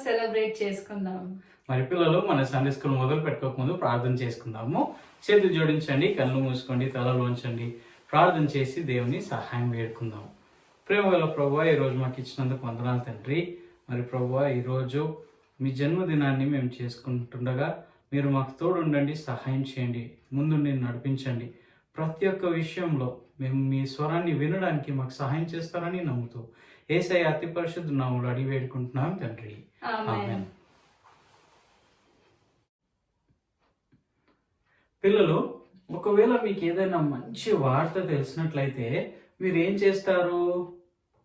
Celebrate చేసుకుందాం. మరి పిల్లలు, మన సండే స్కూల్ మొదలు పెట్టుకోకముందు ప్రార్థన చేసుకుందాము. చేతులు జోడించండి, కళ్ళు మూసుకోండి, తలలు వంచండి. ప్రార్థన చేసి దేవుని సహాయం వేడుకుందాం. ప్రేమగల ప్రభువా, ఈరోజు మాకు ఇచ్చినందుకు వందనాలు తండ్రి. మరి ప్రభువా, ఈరోజు మీ జన్మదినాన్ని మేము చేసుకుంటుండగా మీరు మాకు తోడు ఉండండి, సహాయం చేయండి, ముందుండి నడిపించండి. ప్రతి ఒక్క విషయంలో మేము మీ స్వరాన్ని వినడానికి మాకు సహాయం చేస్తారని నమ్ముతూ యేసయ్య అతి పరిశుద్ధ నామములో అడిగి వేడుకుంటున్నాం తండ్రి, ఆమేన్. పిల్లలు, ఒకవేళ మీకు ఏదైనా మంచి వార్త తెలిసినట్లయితే మీరు ఏం చేస్తారు?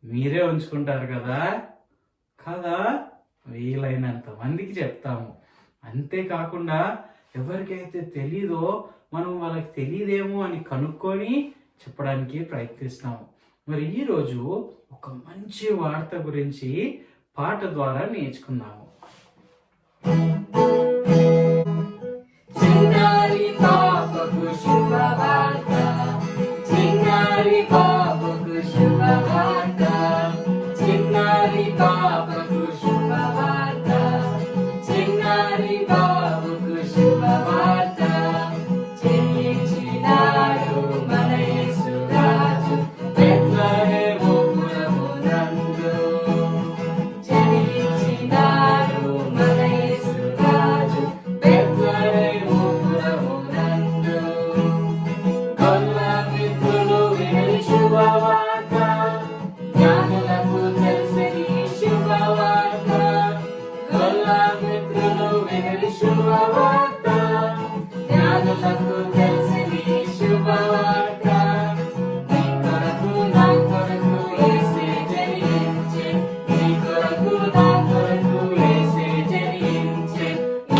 మీరే ఉంచుకుంటారు కదా కదా వీలైనంత మందికి చెప్తాము. అంతేకాకుండా ఎవరికైతే తెలీదో మనం వాళ్ళకి తెలియదేమో అని కనుక్కొని చెప్పడానికి ప్రయత్నిస్తాము. మరి ఈరోజు ఒక మంచి వార్త గురించి పాట ద్వారా నేర్చుకున్నాము. చిన్నారి బాబుకు శుభవార్త, చిన్నారి బాబుకు శుభవార్త, చిన్నారి బాబుకు శుభవార్త, చిన్నారి బాబుకు శుభవార్త. జయించినాడు మన యేసు రాజు బెత్లెహేము పురమునందు. జయించినాడు మన యేసు రాజు బెత్లెహేము పురమునందు. గొల్ల మిత్రులు విని శుభవార్త, జ్ఞానులకు తెలిసిని శుభవార్త. గొల్ల మిత్రులు విని శుభవార్త, జ్ఞానులకు తెలిసిని శుభవార్త. నీ కొరకు నా కొరకు యేసే జనించె, నీ కొరకు నా కొరకు యేసే జనించె.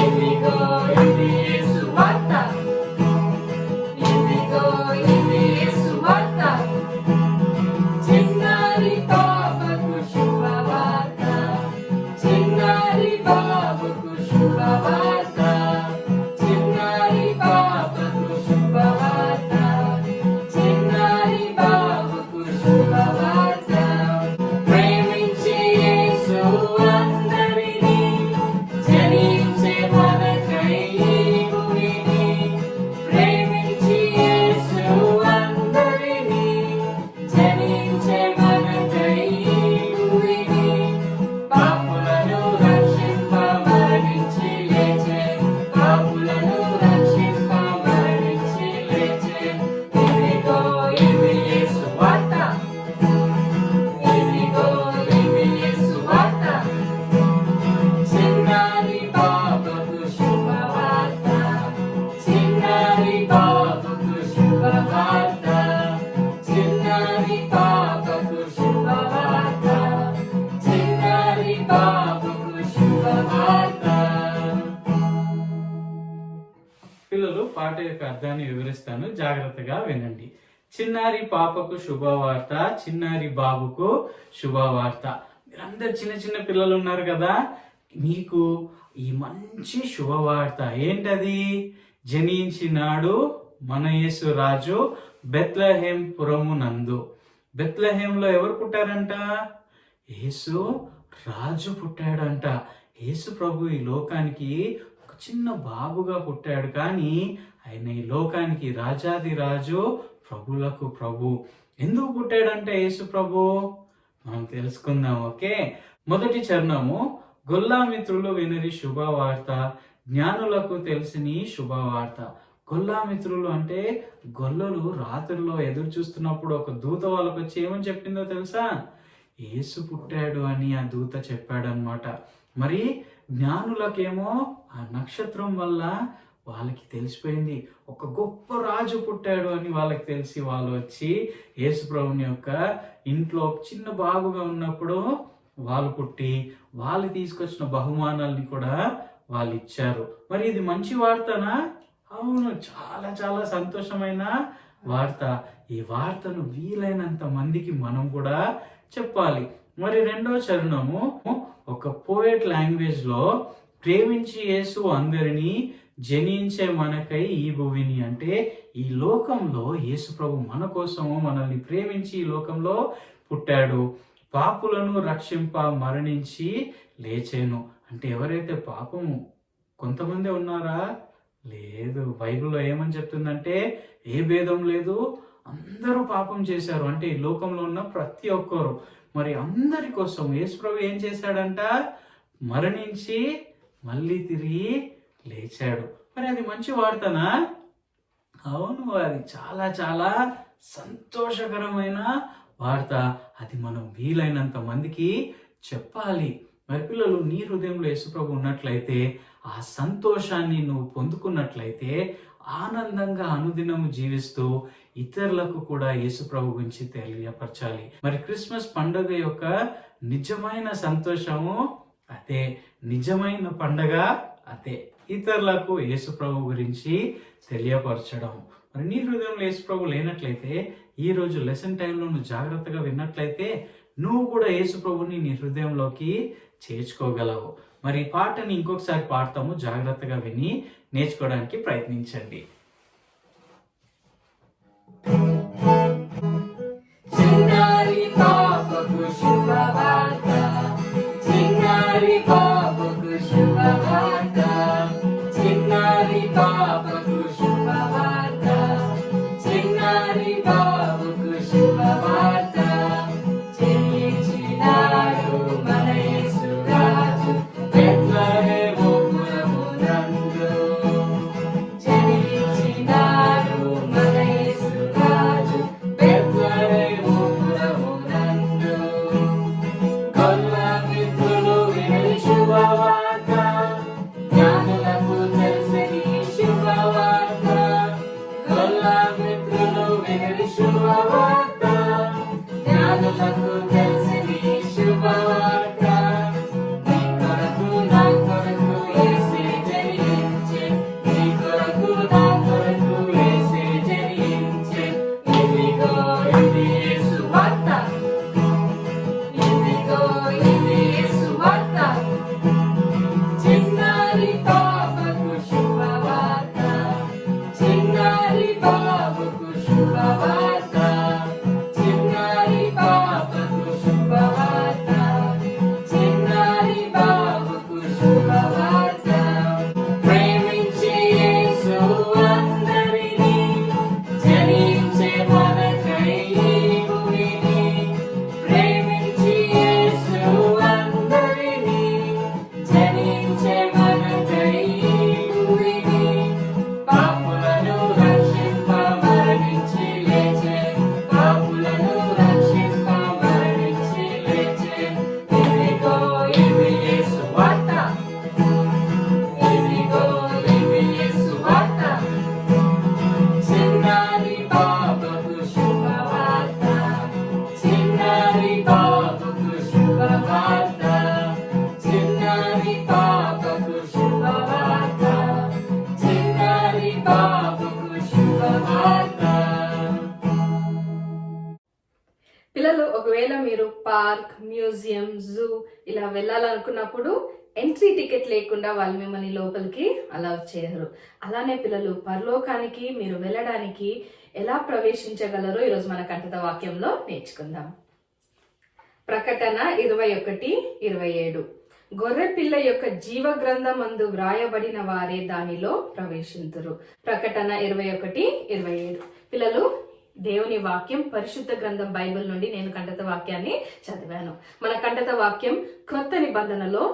ఇదిగో ఇది యేసు వార్త, ఇదిగో ఇది యేసు వార్త. చిన్నారి బాబుకు శుభవార్త, చిన్నారి బాబుకు శుభవార్త, చిన్నారి బాబుకు శుభవార్త, చిన్నారి బాబుకు శుభవార్త. ప్రేమించే యేసు అందరినీ, జనించే మనకై ఈ భూమిని. ప్రేమించే యేసు అందరినీ, జనించే మనకై ఈ భూమిని. పాపులను రక్షింప మరణించి లేచె, పాపులను రక్షింప మరణించి లేచె. ఇదిగో ఇది యేసు వార్త, ఇదిగో ఇది యేసు వార్త. చిన్నారి బాబుకు శుభవార్త, చిన్నారి బాబుకు శుభవార్త, చిన్నారి బాబుకు శుభవార్త, చిన్నారి బాబుకు శుభవార్త. పిల్లలు, పాట యొక్క అర్థాన్ని వివరిస్తాను, జాగ్రత్తగా వినండి. చిన్నారి పాపకు శుభవార్త, చిన్నారి బాబుకు శుభవార్త. మీరందరు చిన్న చిన్న పిల్లలు ఉన్నారు కదా, మీకు ఈ మంచి శుభవార్త ఏంటది? జనించినాడు మన యేసు రాజు బెత్లెహేం పురమునందు. బెత్లెహేంలో ఎవరు పుట్టారంట? యేసు రాజు పుట్టాడంట. యేసు ప్రభు ఈ లోకానికి ఒక చిన్న బాబుగా పుట్టాడు, కానీ ఆయన ఈ లోకానికి రాజాది రాజు, ప్రభులకు ప్రభు. ఎందుకు పుట్టాడంటే యేసు ప్రభు మనం తెలుసుకుందాం. ఓకే, మొదటి చరణము. గొల్లామిత్రులు వినిరి శుభవార్త, జ్ఞానులకు తెలిసిని శుభవార్త. గొల్లామిత్రులు అంటే గొల్లలు రాత్రిలో ఎదురు చూస్తున్నప్పుడు ఒక దూత వాళ్ళకు వచ్చి ఏమని చెప్పిందో తెలుసా? యేసు పుట్టాడు అని ఆ దూత చెప్పాడనమాట. మరి జ్ఞానులకేమో ఆ నక్షత్రం వల్ల వాళ్ళకి తెలిసిపోయింది, ఒక గొప్ప రాజు పుట్టాడు అని వాళ్ళకి తెలిసి వాళ్ళు వచ్చి యేసు ప్రభుని యొక్క ఇంట్లో చిన్న బాబుగా ఉన్నప్పుడు వాళ్ళు పుట్టి వాళ్ళు తీసుకొచ్చిన బహుమానాల్ని కూడా వాళ్ళు ఇచ్చారు. మరి ఇది మంచి వార్తనా? అవును, చాలా చాలా సంతోషమైన వార్త. ఈ వార్తను వీలైనంత మందికి మనం కూడా చెప్పాలి. మరి రెండో చరణము ఒక పోయట్ లాంగ్వేజ్ లో, ప్రేమించి యేసు అందరినీ, జనించే మనకై ఈ భూమిని. అంటే ఈ లోకంలో యేసు ప్రభు మన కోసము మనల్ని ప్రేమించి ఈ లోకంలో పుట్టాడు. పాపులను రక్షింప మరణించి లేచెను. అంటే ఎవరైతే పాపము కొంతమంది ఉన్నారా? లేదు. బైబిల్లో ఏమని చెప్తుందంటే ఏ భేదం లేదు, అందరూ పాపం చేశారు. అంటే ఈ లోకంలో ఉన్న ప్రతి ఒక్కరు. మరి అందరి కోసం యేసుప్రభు ఏం చేశాడంట? మరణించి మళ్ళీ తిరిగి లేచాడు. మరి అది మంచి వార్తనా? అవును, అది చాలా చాలా సంతోషకరమైన వార్త. అది మనం వీలైనంత మందికి చెప్పాలి. మరి పిల్లలు, నీ హృదయంలో యేసుప్రభు ఉన్నట్లయితే, ఆ సంతోషాన్ని నువ్వు పొందుకున్నట్లయితే, ఆనందంగా అనుదినము జీవిస్తూ ఇతరులకు కూడా యేసుప్రభు గురించి తెలియపరచాలి. మరి క్రిస్మస్ పండుగ యొక్క నిజమైన సంతోషము అదే, నిజమైన పండగ అదే, ఇతరులకు యేసుప్రభు గురించి తెలియపరచడం. మరి నీ హృదయంలో యేసుప్రభు లేనట్లయితే, ఈ రోజు లెసన్ టైంలో నువ్వు జాగ్రత్తగా విన్నట్లయితే నువ్వు కూడా యేసుప్రభుని నీ హృదయంలోకి చేర్చుకోగలవు. మరి ఈ పాటని ఇంకొకసారి పాడతాము, జాగ్రత్తగా విని నేర్చుకోవడానికి ప్రయత్నించండి. చిన్నారి పాపకు శుభవార్త, చిన్నారి పాపకు శుభవార్త, చిన్నారి పాపకు శుభవార్త, చిన్నారి పాపకు శుభవార్త. జయించినాడు మన యేసు రాజు బెత్లెహేము పురమునందు. జయించినాడు మన యేసు రాజు బెత్లెహేము పురమునందు. గొల్ల మిత్రులు విని శుభవార్త, జ్ఞానులకు తెలిసిని శుభవార్త. గొల్ల మిత్రులు విని శుభవార్త, జ్ఞానులకు తెలిసిని శుభవార్త. నీ కొరకు నా కొరకు యేసే జయించె, నీ కొరకు నా కొరకు యేసే జయించె. ఇదిగో ఇది యేసు వార్త, ఇదిగో ఇది యేసు వార్త. చిన్నారి పాపకు శుభవార్త, చిన్నారి బాబుకు శుభవార్త, చిన్నారి పాపకు శుభవార్త, చిన్నారి బాబుకు శుభవార్త. ప్రేమించే యేసు అందరినీ, జనించే మనకై ఈ భూమిని. ప్రేమించే యేసు అందరినీ, జనించే మనకై ఈ భూమిని. పాపులను రక్షింప మరణించి లేచే, పాపులను రక్షింప మరణించి లేచే. ఇదిగో ఇది యేసు వార్త, ఇదిగో ఇది యేసు వార్త. చిన్నారి పాపకు శుభవార్త, చిన్నారి పాపకు శుభవార్త, చిన్నారి పాపకు శుభవార్త, చిన్నారి పాపకు శుభవార్త. పిల్లలు, ఒకవేళ మీరు పార్క్, మ్యూజియం, జూ ఇలా వెళ్ళాలనుకున్నప్పుడు ఎంట్రీ టికెట్ లేకుండా వాళ్ళు మిమ్మల్ని లోపలికి అలౌ చేయరు. అలానే పిల్లలు, పరలోకానికి మీరు వెళ్ళడానికి ఎలా ప్రవేశించగలరో ఈరోజు మన కంఠత వాక్యంలో నేర్చుకుందాం. ప్రకటన 21:27. గొర్రె పిల్ల యొక్క జీవ గ్రంథమందు వ్రాయబడిన వారే దానిలో ప్రవేశింతురు. ప్రకటన 21:27. పిల్లలు, దేవుని వాక్యం పరిశుద్ధ గ్రంథం బైబిల్ నుండి నేను కంఠత వాక్యాన్ని చదివాను. మన కంఠత వాక్యం క్రొత్త నిబంధనలో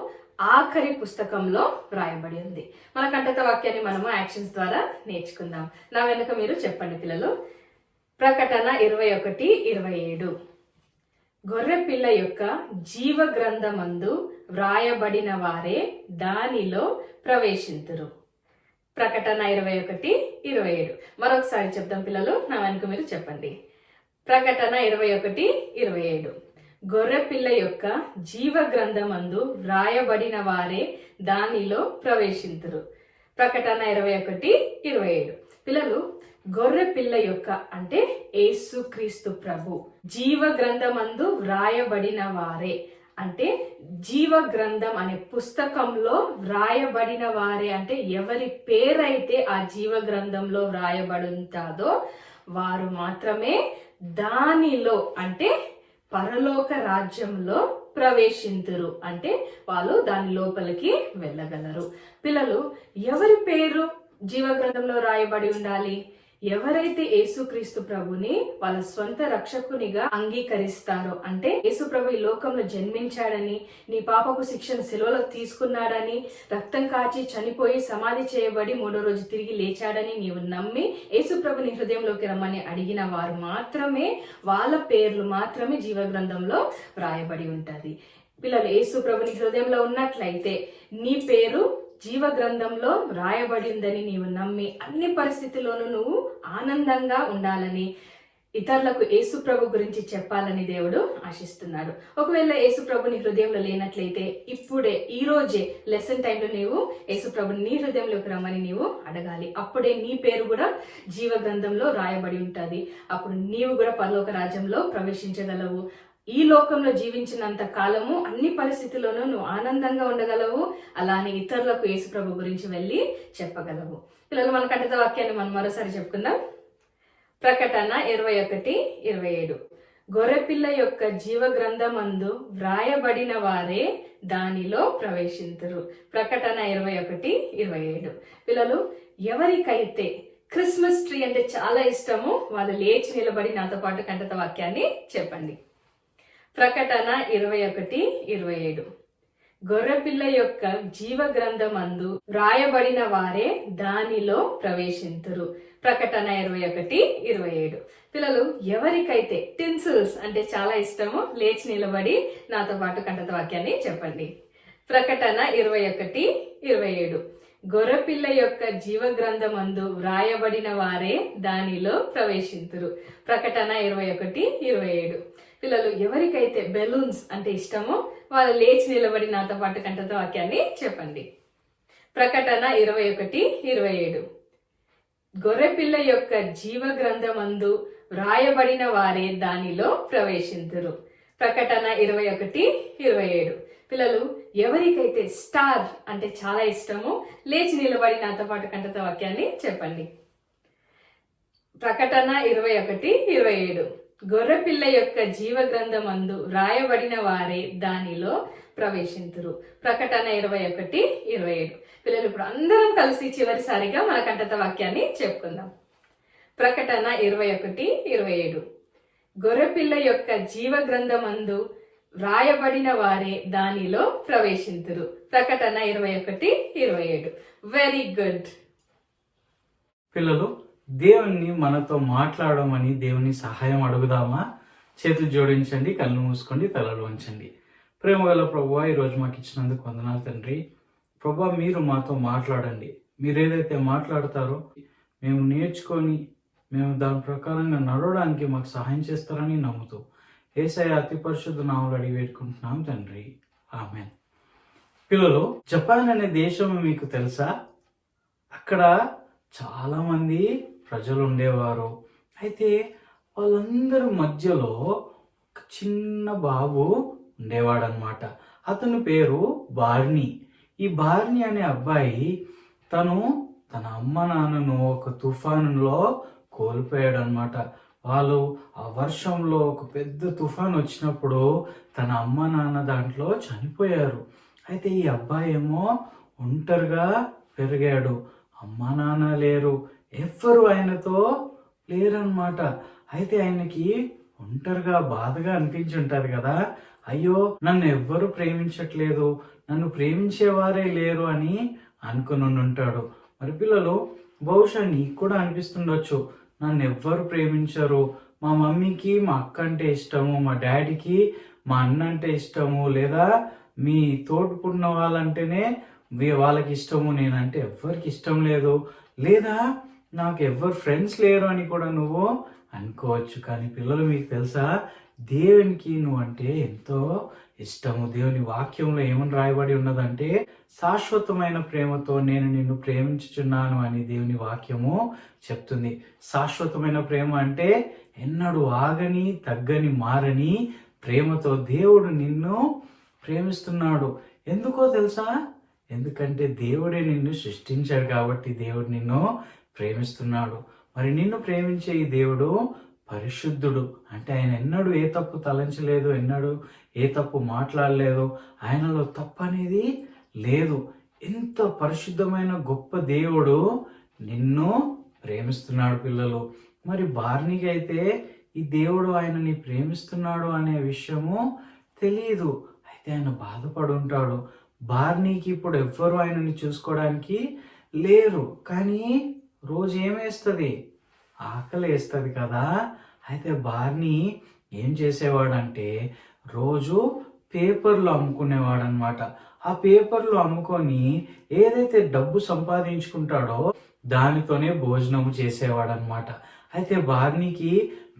ఆఖరి పుస్తకంలో వ్రాయబడి ఉంది. మన కంఠత వాక్యాన్ని మనము యాక్షన్స్ ద్వారా నేర్చుకుందాం. నా వెనుక మీరు చెప్పండి పిల్లలు. ప్రకటన 21:27. గొర్రె పిల్ల యొక్క జీవ గ్రంథమందు వ్రాయబడిన వారే దానిలో ప్రవేశింతురు. ప్రకటన 21:27. మరొకసారి చెప్దాం పిల్లలు, నా వెనుక మీరు చెప్పండి. ప్రకటన 21:27. గొర్రె పిల్ల యొక్క జీవ గ్రంథమందు వ్రాయబడిన వారే దానిలో ప్రవేశింతురు. ప్రకటన 21:27. పిల్లలు, గొర్రె పిల్ల యొక్క అంటే యేసుక్రీస్తు ప్రభు జీవ గ్రంథమందు వ్రాయబడిన వారే అంటే జీవ గ్రంథం అనే పుస్తకంలో వ్రాయబడిన వారే అంటే ఎవరి పేరైతే ఆ జీవ గ్రంథంలో వ్రాయబడి ఉంటుందో వారు మాత్రమే దానిలో అంటే పరలోక రాజ్యంలో ప్రవేశింతురు అంటే వాళ్ళు దాని లోపలికి వెళ్ళగలరు. పిల్లలు, ఎవరి పేరు జీవ గ్రంథంలో రాయబడి ఉండాలి? ఎవరైతే యేసుక్రీస్తు ప్రభుని వాళ్ళ స్వంత రక్షకునిగా అంగీకరిస్తారో, అంటే యేసు ప్రభు ఈ లోకంలో జన్మించాడని, నీ పాపపు శిక్షను సిలువలో తీసుకున్నాడని, రక్తం కాచి చనిపోయి సమాధి చేయబడి 3వ రోజు తిరిగి లేచాడని నీవు నమ్మి యేసు ప్రభుని హృదయంలోకి రమ్మని అడిగిన వారు మాత్రమే, వాళ్ళ పేర్లు మాత్రమే జీవ గ్రంథంలో రాయబడి ఉంటది. పిల్లలు, యేసు ప్రభుని హృదయంలో ఉన్నట్లయితే నీ పేరు జీవ గ్రంథంలో రాయబడి ఉందని నీవు నమ్మి అన్ని పరిస్థితుల్లోనూ నువ్వు ఆనందంగా ఉండాలని, ఇతరులకు యేసు ప్రభు గురించి చెప్పాలని దేవుడు ఆశిస్తున్నాడు. ఒకవేళ యేసు ప్రభుని హృదయంలో లేనట్లయితే ఇప్పుడే, ఈ రోజే లెసన్ టైంలో నీవు యేసు ప్రభుని నీ హృదయంలోకి రమ్మని నీవు అడగాలి. అప్పుడే నీ పేరు కూడా జీవ గ్రంథంలో రాయబడి ఉంటుంది. అప్పుడు నీవు కూడా పరలోక రాజ్యంలో ప్రవేశించగలవు. ఈ లోకంలో జీవించినంత కాలము అన్ని పరిస్థితుల్లోనూ నువ్వు ఆనందంగా ఉండగలవు. అలానే ఇతరులకు యేసు ప్రభు గురించి వెళ్ళి చెప్పగలవు. పిల్లలు, మన కంటత వాక్యాన్ని మనం మరోసారి చెప్పుకుందాం. ప్రకటన 21:27. గొర్రెపిల్ల యొక్క జీవ గ్రంథమందు వ్రాయబడిన వారే దానిలో ప్రవేశింతురు. ప్రకటన 21:27. పిల్లలు, ఎవరికైతే క్రిస్మస్ ట్రీ అంటే చాలా ఇష్టమో వాళ్ళు లేచి నిలబడి నాతో పాటు కంటత వాక్యాన్ని చెప్పండి. ప్రకటన 21:27. గొర్రెపిల్ల యొక్క జీవ గ్రంథమందు వ్రాయబడిన వారే దానిలో ప్రవేశింతురు. ప్రకటన 21:27. పిల్లలు, ఎవరికైతే టిన్సిల్స్ అంటే చాలా ఇష్టమో లేచి నిలబడి నాతో పాటు కంటత వాక్యాన్ని చెప్పండి. ప్రకటన 21:27. గొర్రెపిల్ల యొక్క జీవ గ్రంథమందు వ్రాయబడిన వారే దానిలో ప్రవేశింతురు. ప్రకటన 21:27. పిల్లలు, ఎవరికైతే బెలూన్స్ అంటే ఇష్టమో వాళ్ళు లేచి నిలబడి నాతో పాటు కంటత వాక్యాన్ని చెప్పండి. ప్రకటన 21:27. గొర్రెపిల్ల యొక్క జీవ గ్రంథమందు వ్రాయబడిన వారే దానిలో ప్రవేశింతురు. ప్రకటన 21:27. పిల్లలు, ఎవరికైతే స్టార్ అంటే చాలా ఇష్టమో లేచి నిలబడి నాతో పాటు కంటత వాక్యాన్ని చెప్పండి. ప్రకటన 21:27. గొర్రెపిల్ల యొక్క జీవ గ్రంథమందు వ్రాయబడిన వారే దానిలో ప్రవేశింతురు. ప్రకటన 21:27. పిల్లలు, ఇప్పుడు అందరం కలిసి చివరిసారిగా మన కంటత వాక్యాన్ని చెప్పుకుందాం. ప్రకటన 21:27. గొర్రెపిల్ల యొక్క జీవ గ్రంథమందు వ్రాయబడిన వారే దానిలో ప్రవేశింతురు. ప్రకటన 21:27. Very good. పిల్లలు, దేవుణ్ణి మనతో మాట్లాడమని దేవుని సహాయం అడుగుదామా? చేతులు జోడించండి, కళ్ళు మూసుకోండి, తలలు వంచండి. ప్రేమగల ప్రభువా, ఈరోజు మాకు ఇచ్చినందుకు వందనాలు తండ్రి. ప్రభువా, మీరు మాతో మాట్లాడండి. మీరు ఏదైతే మాట్లాడతారో మేము నేర్చుకొని మేము దాని ప్రకారంగా నడవడానికి మాకు సహాయం చేస్తారని నమ్ముతూ యేసయ్య అతి పరిశుద్ధ నామములో అడిగి వేడుకుంటున్నాం తండ్రి, ఆమేన్. పిల్లలు, జపాన్ అనే దేశం మీకు తెలుసా? అక్కడ చాలా మంది ప్రజలు ఉండేవారు. అయితే వాళ్ళందరి మధ్యలో ఒక చిన్న బాబు ఉండేవాడనమాట. అతని పేరు బార్నీ. ఈ బార్నీ అనే అబ్బాయి తన అమ్మ నాన్నను ఒక తుఫానులో కోల్పోయాడు అనమాట. వాళ్ళు ఆ వర్షంలో ఒక పెద్ద తుఫాన్ వచ్చినప్పుడు తన అమ్మ నాన్న దాంట్లో చనిపోయారు. అయితే ఈ అబ్బాయి ఏమో ఒంటరిగా పెరిగాడు. అమ్మ నాన్న లేరు, ఎవ్వరు ఆయనతో లేరనమాట. అయితే ఆయనకి ఒంటరిగా బాధగా అనిపించి ఉంటుంది కదా. అయ్యో, నన్ను ఎవ్వరు ప్రేమించట్లేదు, నన్ను ప్రేమించేవారే లేరు అని అనుకుని ఉంటాడు. మరి పిల్లలు, బహుశా నీకు కూడా అనిపిస్తుండొచ్చు, నన్ను ఎవ్వరు ప్రేమించరు, మా మమ్మీకి మా అక్క అంటే ఇష్టము, మా డాడీకి మా అన్న అంటే ఇష్టము, లేదా మీ తోడుపున్న వాళ్ళంటేనే వాళ్ళకి ఇష్టము, నేనంటే ఎవ్వరికి ఇష్టం లేదు, లేదా నాకు ఎవ్వరు ఫ్రెండ్స్ లేరు అని కూడా నువ్వు అనుకోవచ్చు. కానీ పిల్లలు, మీకు తెలుసా, దేవునికి నువ్వంటే ఎంతో ఇష్టము. దేవుని వాక్యంలో ఏమని రాయబడి ఉన్నదంటే, శాశ్వతమైన ప్రేమతో నేను నిన్ను ప్రేమించుచున్నాను అని దేవుని వాక్యము చెప్తుంది. శాశ్వతమైన ప్రేమ అంటే ఎన్నడూ ఆగని తగ్గని మారని ప్రేమతో దేవుడు నిన్ను ప్రేమిస్తున్నాడు. ఎందుకో తెలుసా? ఎందుకంటే దేవుడే నిన్ను సృష్టించాడు కాబట్టి దేవుడు నిన్ను ప్రేమిస్తున్నాడు. మరి నిన్ను ప్రేమించే ఈ దేవుడు పరిశుద్ధుడు. అంటే ఆయన ఎన్నడూ ఏ తప్పు తలంచలేదు, ఎన్నడూ ఏ తప్పు మాట్లాడలేదు, ఆయనలో తప్పు అనేది లేదు. ఎంత పరిశుద్ధమైన గొప్ప దేవుడు నిన్ను ప్రేమిస్తున్నాడు పిల్లలు. మరి బార్నీకి అయితే ఈ దేవుడు ఆయనని ప్రేమిస్తున్నాడు అనే విషయము తెలియదు. అయితే ఆయన బాధపడి ఉంటాడు. బార్నీకి ఇప్పుడు ఎవ్వరు ఆయనని చూసుకోవడానికి లేరు. కానీ రోజు ఏమేస్తుంది? ఆకలి వేస్తుంది కదా. అయితే బార్నీ ఏం చేసేవాడంటే రోజు పేపర్లు అమ్ముకునేవాడు అనమాట. ఆ పేపర్లు అమ్ముకొని ఏదైతే డబ్బు సంపాదించుకుంటాడో దానితోనే భోజనం చేసేవాడు అనమాట. అయితే బార్నీకి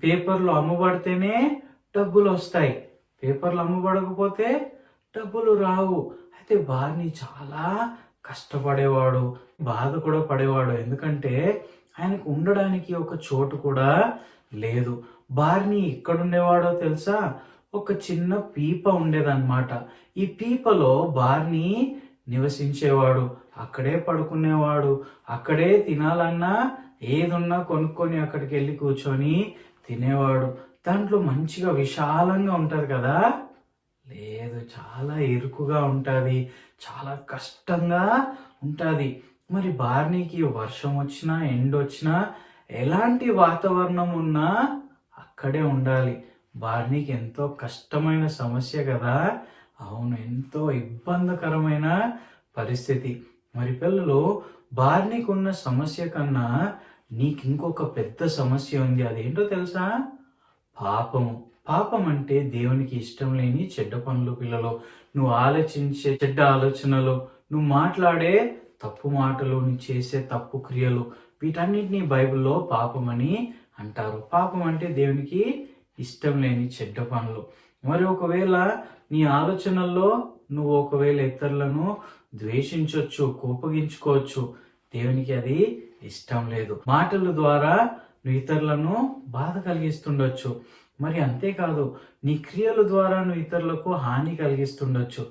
పేపర్లు అమ్మబడితేనే డబ్బులు వస్తాయి, పేపర్లు అమ్మబడకపోతే డబ్బులు రావు. అయితే బార్నీ చాలా కష్టపడేవాడు, బాధ కూడా పడేవాడు. ఎందుకంటే ఆయనకు ఉండడానికి ఒక చోటు కూడా లేదు. బార్నీ ఎక్కడుండేవాడో తెలుసా? ఒక చిన్న పీప ఉండేదన్నమాట. ఈ పీపలో బార్నీ నివసించేవాడు. అక్కడే పడుకునేవాడు, అక్కడే తినాలన్నా ఏదున్నా కొనుక్కొని అక్కడికి వెళ్ళి కూర్చొని తినేవాడు. దాంట్లో మంచిగా విశాలంగా ఉంటుంది కదా. లేదు, చాలా ఇరుకుగా ఉంటుంది, చాలా కష్టంగా ఉంటుంది. మరి బార్నీకి వర్షం వచ్చినా ఎండ వచ్చినా ఎలాంటి వాతావరణం ఉన్నా అక్కడే ఉండాలి. బార్నీకి ఎంతో కష్టమైన సమస్య కదా. అవును, ఎంతో ఇబ్బందికరమైన పరిస్థితి. మరి పిల్లలు, బార్నీకి ఉన్న సమస్య కన్నా నీకు ఇంకొక పెద్ద సమస్య ఉంది. అదేంటో తెలుసా? పాపము. పాపం అంటే దేవునికి ఇష్టం లేని చెడ్డ పనులు పిల్లలు. నువ్వు ఆలోచించే చెడ్డ ఆలోచనలు, నువ్వు మాట్లాడే తప్పు మాటలు, నువ్వు చేసే తప్పు క్రియలు, వీటన్నిటిని బైబిల్లో పాపం అని అంటారు. పాపం అంటే దేవునికి ఇష్టం లేని చెడ్డ పనులు. మరి ఒకవేళ నీ ఆలోచనల్లో నువ్వు ఒకవేళ ఇతరులను ద్వేషించవచ్చు, కోపగించుకోవచ్చు. దేవునికి అది ఇష్టం లేదు. మాటల ద్వారా నువ్వు ఇతరులను బాధ కలిగిస్తుండొచ్చు. మరి అంతేకాదు, నీ క్రియల ద్వారా నువ్వు ఇతరులకు హాని కలిగిస్తుండొచ్చు.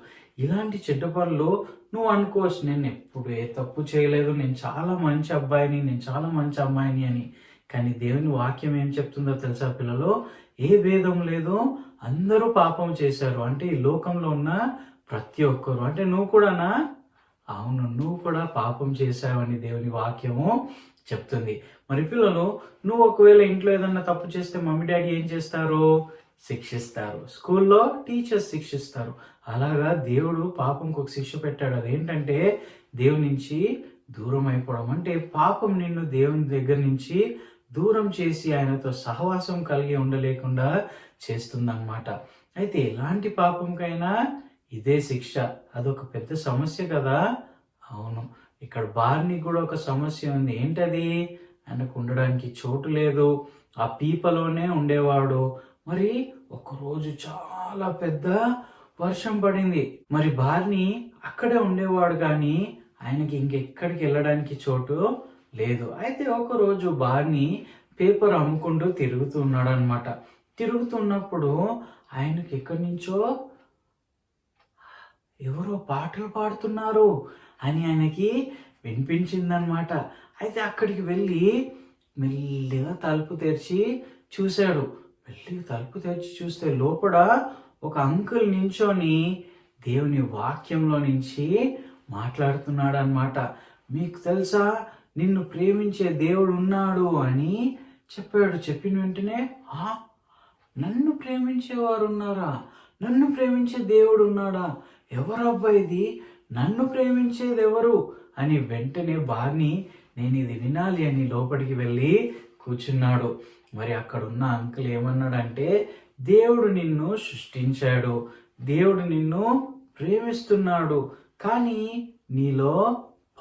ఇలాంటి చెడ్డ పనులు నువ్వు అనుకోవచ్చు, నేను ఎప్పుడు ఏ తప్పు చేయలేదు, నేను చాలా మంచి అబ్బాయిని, నేను చాలా మంచి అమ్మాయిని అని. కానీ దేవుని వాక్యం ఏం చెప్తుందో తెలుసా పిల్లలు? ఏ భేదం లేదు, అందరూ పాపం చేశారు. అంటే ఈ లోకంలో ఉన్న ప్రతి ఒక్కరు, అంటే నువ్వు కూడానా? అవును, నువ్వు కూడా పాపం చేశావని దేవుని వాక్యము చెప్తుంది. మరి పిల్లలు, నువ్వు ఒకవేళ ఇంట్లో ఏదన్నా తప్పు చేస్తే మమ్మీ డాడీ ఏం చేస్తారు? శిక్షిస్తారు. స్కూల్లో టీచర్స్ శిక్షిస్తారు. అలాగా దేవుడు పాపంకి ఒక శిక్ష పెట్టాడు. అదేంటంటే దేవుని నుంచి దూరం అయిపోవడం. అంటే పాపం నిన్ను దేవుని దగ్గర నుంచి దూరం చేసి ఆయనతో సహవాసం కలిగి ఉండలేకుండా చేస్తుందన్నమాట. అయితే ఎలాంటి పాపంకైనా ఇదే శిక్ష. అదొక పెద్ద సమస్య కదా. అవును, ఇక్కడ బార్నీ కూడా ఒక సమస్య ఉంది. ఏంటది? ఆయనకు ఉండడానికి చోటు లేదు, ఆ పీపలోనే ఉండేవాడు. మరి ఒకరోజు చాలా పెద్ద వర్షం పడింది. మరి బార్నీ అక్కడే ఉండేవాడు, కానీ ఆయనకి ఇంకెక్కడికి వెళ్ళడానికి చోటు లేదు. అయితే ఒకరోజు బార్నీ పేపర్ అమ్ముకుంటూ తిరుగుతున్నాడు అనమాట. తిరుగుతున్నప్పుడు ఆయనకి ఎక్కడి నుంచో ఎవరో పాటలు పాడుతున్నారు అని ఆయనకి వినిపించిందనమాట. అయితే అక్కడికి వెళ్ళి మెల్లిగా తలుపు తెరిచి చూశాడు. మెల్లిగా తలుపు తెరిచి చూస్తే లోపల ఒక అంకుల్ నించొని దేవుని వాక్యంలో నుంచి మాట్లాడుతున్నాడు అనమాట. మీకు తెలుసా, నిన్ను ప్రేమించే దేవుడు ఉన్నాడు అని చెప్పాడు. చెప్పిన వెంటనే, నన్ను ప్రేమించేవారు ఉన్నారా? నన్ను ప్రేమించే దేవుడు ఉన్నాడా? ఎవరబ్బా ఇది? నన్ను ప్రేమించేది ఎవరు అని వెంటనే బార్నీ నేను ఇది వినాలి అని లోపలికి వెళ్ళి కూర్చున్నాడు. మరి అక్కడున్న అంకుల్ ఏమన్నాడంటే, దేవుడు నిన్ను సృష్టించాడు, దేవుడు నిన్ను ప్రేమిస్తున్నాడు, కానీ నీలో